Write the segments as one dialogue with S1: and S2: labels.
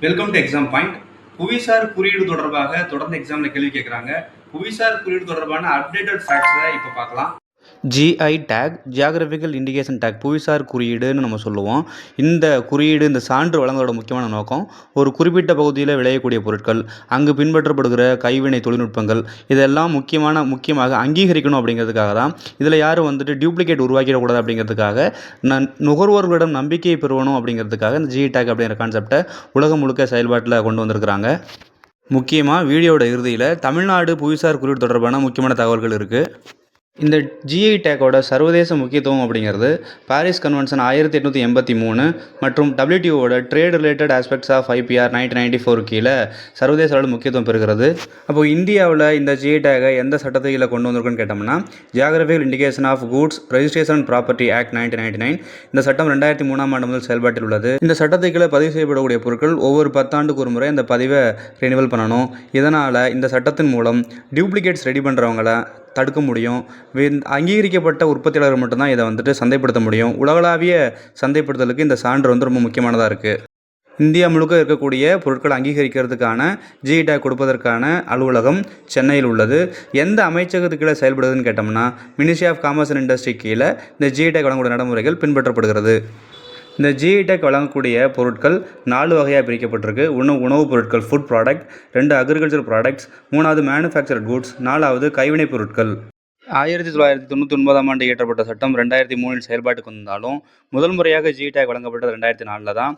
S1: Welcome to exam point. புவிசார் குறியீடு தொடர்பாக தொடர்ந்து எக்ஸாமில் கேள்வி கேட்குறாங்க. புவிசார் குறியீடு தொடர்பான அப்டேட்டட் ஃபேக்ட்ஸை இப்போ பார்க்கலாம்.
S2: GI take, geographical indication take, புவிசார் குறியீடுன்னு நம்ம சொல்லுவோம். இந்த குறியீடு, இந்த சான்று வழங்குவதோட முக்கியமான நோக்கம், ஒரு குறிப்பிட்ட பகுதியில் விளையக்கூடிய பொருட்கள், அங்கு பின்பற்றப்படுகிற கைவினை தொழில்நுட்பங்கள், இதெல்லாம் முக்கியமாக அங்கீகரிக்கணும் அப்படிங்கிறதுக்காக தான். இதில் யாரும் டியூப்ளிகேட் உருவாக்கிடக்கூடாது அப்படிங்கிறதுக்காக, நுகர்வோர்களிடம் நம்பிக்கையை பெறணும் அப்படிங்கிறதுக்காக இந்த ஜிஐ டேக் அப்படிங்கிற கான்செப்டை உலகம் முழுக்க செயல்பாட்டில் கொண்டு வந்திருக்கிறாங்க. முக்கியமாக வீடியோட இறுதியில் தமிழ்நாடு புவிசார் குறியீடு தொடர்பான முக்கியமான தகவல்கள் இருக்குது. இந்த ஜிஐ டேக்கோட சர்வதேச முக்கியத்துவம் அப்படிங்கிறது பாரிஸ் கன்வென்ஷன் 1883 மற்றும் டபிள்யூடிஓட trade related aspects of IPR 1994 கீழே சர்வதேச அளவில் முக்கியத்துவம் பெறுகிறது. அப்போது இந்தியாவில் இந்த ஜிஐ டேக்கை எந்த சட்டத்தை கீழே கொண்டு வந்திருக்குன்னு கேட்டோம்னா, geographical indication of goods registration and property act 1999. இந்த சட்டம் 2003ஆம் ஆண்டு முதல் செயல்பாட்டில் உள்ளது. இந்த சட்டத்தை கீழே பதிவு செய்யப்படக்கூடிய பொருட்கள் ஒவ்வொரு 10 ஆண்டுக்கு ஒரு முறை இந்த பதிவை ரினிவல் பண்ணணும். இதனால் இந்த சட்டத்தின் மூலம் டியூப்ளிகேட்ஸ் ரெடி பண்ணுறவங்கள தடுக்க முடியும். அங்கீகரிக்கப்பட்ட உற்பத்தியாளர்கள் மட்டும்தான் இதை சந்தைப்படுத்த முடியும். உலகளாவிய சந்தைப்படுத்தலுக்கு இந்த சான்று ரொம்ப முக்கியமானதாக இருக்குது. இந்தியா முழுக்க இருக்கக்கூடிய பொருட்களை அங்கீகரிக்கிறதுக்கான ஜிஐ டேக் கொடுப்பதற்கான அலுவலகம் சென்னையில் உள்ளது. எந்த அமைச்சகத்துக்கு கீழே செயல்படுதுன்னு கேட்டோம்னா, ministry of commerce and industry கீழே இந்த ஜிஐ டேக் வழங்கக்கூடிய நடைமுறைகள் பின்பற்றப்படுகிறது. இந்த ஜிஐ டேக் வழங்கக்கூடிய பொருட்கள் 4 வகையாக பிரிக்கப்பட்டிருக்கு. உணவுப் பொருட்கள், ஃபுட் ப்ராடக்ட்; 2 அக்ரிகல்ச்சர் ப்ராடக்ட்ஸ்; 3வது மேனுஃபேக்சர்ட் கூட்ஸ்; 4வது கைவினைப் பொருட்கள். 1999ஆம் ஆண்டு இயற்றப்பட்ட சட்டம் 2003இல் செயல்பாட்டுக்கு வந்தாலும் முதல் முறையாக ஜிஐ டேக் வழங்கப்பட்டது 2004 தான்.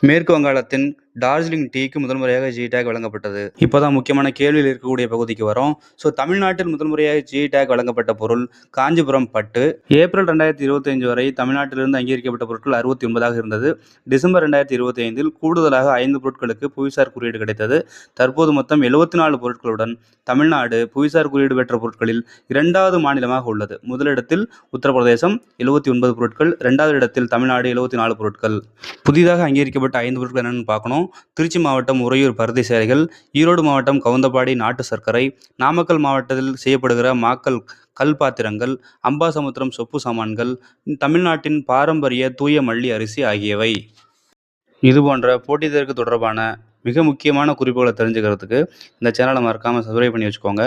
S2: மேற்கு வங்காளத்தின் டார்ஜிலிங் டீக்கு முதல் முறையாக ஜிஐ டேக் வழங்கப்பட்டது. இப்போதான் முக்கியமான கேள்வியில் இருக்கக்கூடிய பகுதிக்கு வரும். தமிழ்நாட்டில் முதல் முறையாக ஜிஐ டேக் வழங்கப்பட்ட பொருள் காஞ்சிபுரம் பட்டு. ஏப்ரல் 2025 வரை தமிழ்நாட்டிலிருந்து அங்கீகரிக்கப்பட்ட பொருட்கள் 69ஆக இருந்தது. டிசம்பர் 2025இல் கூடுதலாக 5 பொருட்களுக்கு புவிசார் குறியீடு கிடைத்தது. தற்போது மொத்தம் 74 பொருட்களுடன் தமிழ்நாடு புவிசார் குறியீடு பெற்ற பொருட்களில் 2வது மாநிலமாக உள்ளது. முதலிடத்தில் உத்தரப்பிரதேசம் 79 பொருட்கள், 2வது இடத்தில் தமிழ்நாடு 74 பொருட்கள். புதிதாக அங்கீகரிக்கப்பட்ட 5 பொருட்கள் என்னென்னு பார்க்கணும். திருச்சி மாவட்டம் உறையூர் பருத்தி சேலைகள், ஈரோடு மாவட்டம் கவுந்தபாடி நாட்டு சர்க்கரை, நாமக்கல் மாவட்டத்தில் செய்யப்படுகிற மாக்கல் கல் பாத்திரங்கள், அம்பாசமுத்திரம் சொப்பு சாமான்கள், தமிழ்நாட்டின் பாரம்பரிய தூய மல்லி அரிசி ஆகியவை. இதுபோன்ற போட்டித் தேர்வு தொடர்பான மிக முக்கியமான குறிப்புகளை தெரிஞ்சுக்கிறதுக்கு இந்த சேனலை மறக்காமல் சப்ஸ்கிரைப் பண்ணி வச்சுக்கோங்க.